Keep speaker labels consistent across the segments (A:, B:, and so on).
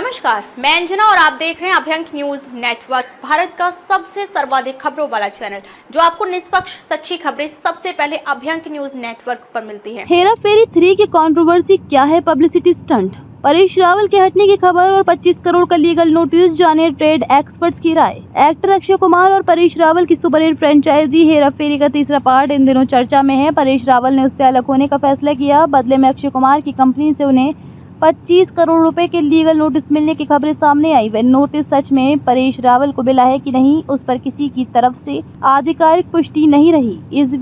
A: नमस्कार, मैं अंजना और आप देख रहे हैं अभ्यंक न्यूज नेटवर्क, भारत का सबसे सर्वाधिक खबरों वाला चैनल, जो आपको निष्पक्ष सच्ची खबरें सबसे पहले अभ्यंक न्यूज नेटवर्क पर मिलती हैं।
B: हेरा फेरी 3 की कंट्रोवर्सी क्या है? पब्लिसिटी स्टंट, परेश रावल के हटने की खबर और 25 करोड़ का लीगल नोटिस, जाने ट्रेड एक्सपर्ट्स की राय। एक्टर अक्षय कुमार और परेश रावल की सुपरहिट फ्रेंचाइजी हेरा फेरी का तीसरा पार्ट इन दिनों चर्चा में है। परेश रावल ने उससे अलग होने का फैसला किया। बदले में अक्षय कुमार की कंपनी से उन्हें 25 करोड़ रुपए के लीगल नोटिस मिलने की खबरें सामने आई। वह नोटिस सच में परेश रावल को मिला है कि नहीं, उस पर किसी की तरफ से आधिकारिक पुष्टि नहीं रही। इस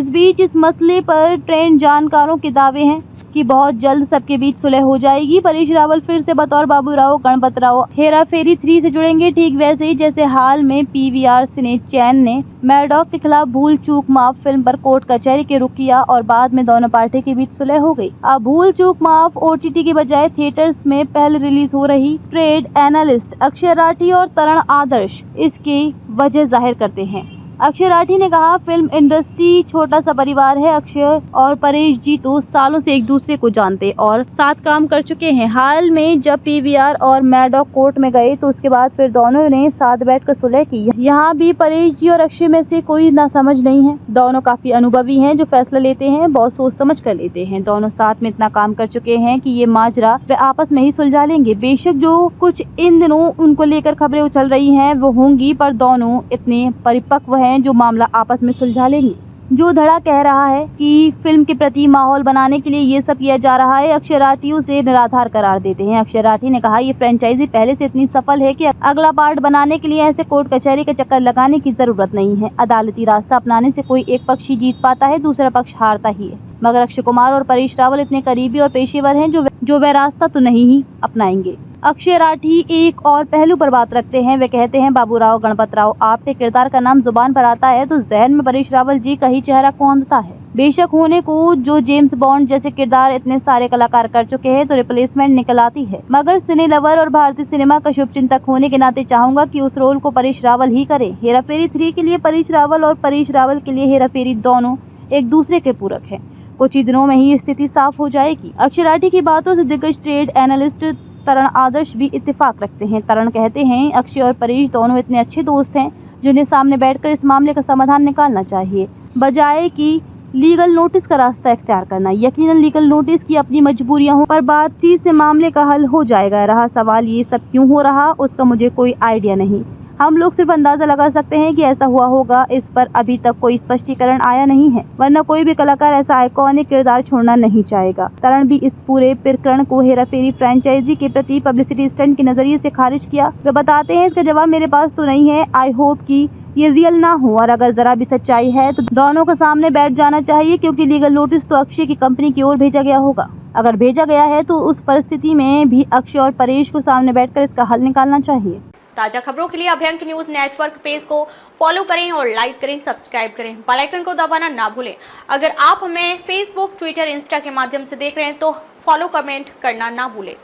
B: बीच इस मसले पर ट्रेंड जानकारों के दावे हैं कि बहुत जल्द सबके बीच सुलह हो जाएगी। परेश रावल फिर से बतौर बाबूराव गणपतराव हेरा फेरी 3 से जुड़ेंगे, ठीक वैसे ही जैसे हाल में पीवीआर सिने चैन ने मैडॉक के खिलाफ भूल चूक माफ फिल्म पर कोर्ट कचहरी के रुख किया और बाद में दोनों पार्टी के बीच सुलह हो गई। अब भूल चूक माफ ओटीटी की बजाय थिएटर्स में पहले रिलीज हो रही। ट्रेड एनालिस्ट अक्षय राठी और तरण आदर्श इसकी वजह जाहिर करते हैं। अक्षय राठी ने कहा, फिल्म इंडस्ट्री छोटा सा परिवार है। अक्षय और परेश जी तो सालों से एक दूसरे को जानते और साथ काम कर चुके हैं। हाल में जब पीवीआर और मैडॉक कोर्ट में गए तो उसके बाद फिर दोनों ने साथ बैठकर सुलह की। यहाँ भी परेश जी और अक्षय में से कोई नासमझ नहीं है। दोनों काफी अनुभवी हैं, जो फैसला लेते हैं बहुत सोच समझ कर लेते हैं। दोनों साथ में इतना काम कर चुके हैं कि ये माजरा वे आपस में ही सुलझा लेंगे। बेशक जो कुछ इन दिनों उनको लेकर खबरें उछल रही हैं वो होंगी, पर दोनों इतने परिपक्व हैं जो मामला आपस में सुलझा लेंगे। जो धड़ा कह रहा है कि फिल्म के प्रति माहौल बनाने के लिए ये सब किया जा रहा है, अक्षय राठी उसे निराधार करार देते हैं। अक्षय राठी ने कहा, ये फ्रेंचाइजी पहले से इतनी सफल है कि अगला पार्ट बनाने के लिए ऐसे कोर्ट कचहरी के चक्कर लगाने की जरूरत नहीं है। अदालती रास्ता अपनाने से कोई एक पक्ष ही जीत पाता है, दूसरा पक्ष हारता ही है। मगर अक्षय कुमार और परेश रावल इतने करीबी और पेशेवर हैं जो वह रास्ता तो नहीं ही अपनाएंगे। अक्षय राठी एक और पहलू पर बात रखते हैं। वे कहते हैं, बाबूराव गणपतराव आपके किरदार का नाम जुबान पर आता है तो जहन में परेश रावल जी का ही चेहरा कौंधता है। बेशक होने को जो जेम्स बॉन्ड जैसे किरदार इतने सारे कलाकार कर चुके हैं तो रिप्लेसमेंट निकल आती है। मगर सिने लवर और भारतीय सिनेमा का शुभचिंतक होने के नाते चाहूंगा कि उस रोल को परेश रावल ही करे। हेरा फेरी 3 के लिए परेश रावल और परेश रावल के लिए हेरा फेरी दोनों एक दूसरे के पूरक है। कुछ ही दिनों में ही स्थिति साफ हो जाएगी। अक्षय राठी की बातों से दिग्गज ट्रेड एनालिस्ट तरण आदर्श भी इत्तेफाक रखते हैं। तरण कहते हैं, अक्षय और परेश दोनों इतने अच्छे दोस्त हैं जिन्हें सामने बैठकर इस मामले का समाधान निकालना चाहिए, बजाय कि लीगल नोटिस का रास्ता इख्तियार करना। यकीनन लीगल नोटिस की अपनी मजबूरियां हों, पर बातचीत से मामले का हल हो जाएगा। रहा सवाल ये सब क्यों हो रहा, उसका मुझे कोई आइडिया नहीं। हम लोग सिर्फ अंदाजा लगा सकते हैं कि ऐसा हुआ होगा। इस पर अभी तक कोई स्पष्टीकरण आया नहीं है, वरना कोई भी कलाकार ऐसा आइकॉनिक किरदार छोड़ना नहीं चाहेगा। तरण भी इस पूरे प्रकरण को हेरा फेरी फ्रेंचाइजी के प्रति पब्लिसिटी स्टंट के नजरिए से खारिज किया। वे बताते हैं, इसका जवाब मेरे पास तो नहीं है। आई होप कि ये रियल ना हो, और अगर जरा भी सच्चाई है तो दोनों को सामने बैठ जाना चाहिए, क्योंकि लीगल नोटिस तो अक्षय की कंपनी की ओर भेजा गया होगा। अगर भेजा गया है तो उस परिस्थिति में भी अक्षय और परेश को सामने बैठकर इसका हल निकालना चाहिए।
A: ताजा खबरों के लिए अभ्यंक न्यूज नेटवर्क पेज को फॉलो करें और लाइक करें, सब्सक्राइब करें, बेल आइकन को दबाना ना भूलें। अगर आप हमें फेसबुक, ट्विटर, इंस्टा के माध्यम से देख रहे हैं तो फॉलो, कमेंट करना ना भूलें।